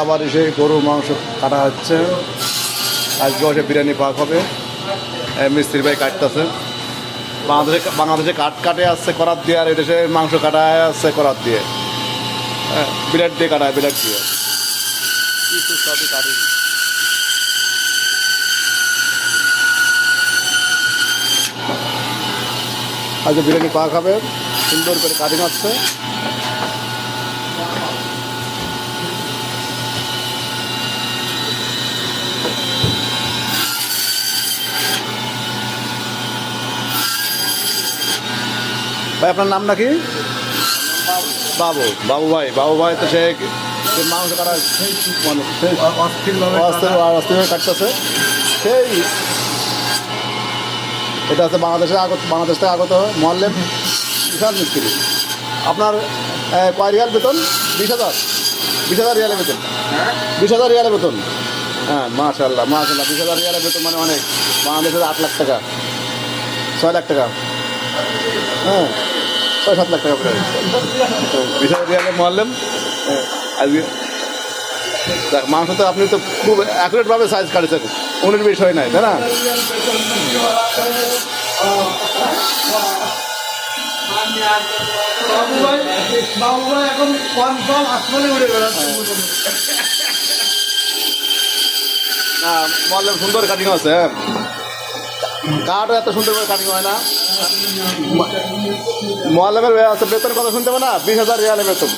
আবার এসে গরুর মাংস কাটা হচ্ছে। আজকে বসে বিরিয়ানি পাক হবে। মিস্ত্রি ভাই কাটতেছে। বাংলাদেশে কাটে আসছে করাত দিয়ে, আর এদেশে মাংস কাটা আসছে করাত দিয়ে, বিরাট দিয়ে কাটায়, বিরাট দিয়ে কিছু সবই কাটি। আজকে বিরিয়ানি পাক হবে, সুন্দর করে কাটিং হচ্ছে। ভাই আপনার নাম নাকি? বাবু। বাবু ভাই তো সে মাংস কাটা অস্থিরভাবে কাটতেছে। সেই এটা হচ্ছে বাংলাদেশ থেকে আগত মোয়াল্লেম বিশাল মিস্ত্রি। আপনার কয় রিয়াল বেতন? 20,000 রিয়ালের বেতন। 20,000 রিয়ালের বেতন। হ্যাঁ, মাশাল্লাহ 20,000 রিয়ালের বেতন মানে অনেক। বাংলাদেশের 8 লাখ টাকা, 6 লাখ টাকা, হ্যাঁ 6-7 লাখ টাকা প্রায়। 20,000 রিয়ালের মোয়াল্লেম। আজকে মাংস তো আপনি তো খুব অ্যাকুরেটভাবে সাইজ কাটেছেন, 19-20 হয় নাই, তাই না? মোয়াল্লেম সুন্দর কাটিং আছে। হ্যাঁ, কাঠও এত সুন্দর করে কাটিং হয় না। মোয়াল্লেমের বেতন কথা শুনতে হবে না, 20,000 রিয়ালের বেতন।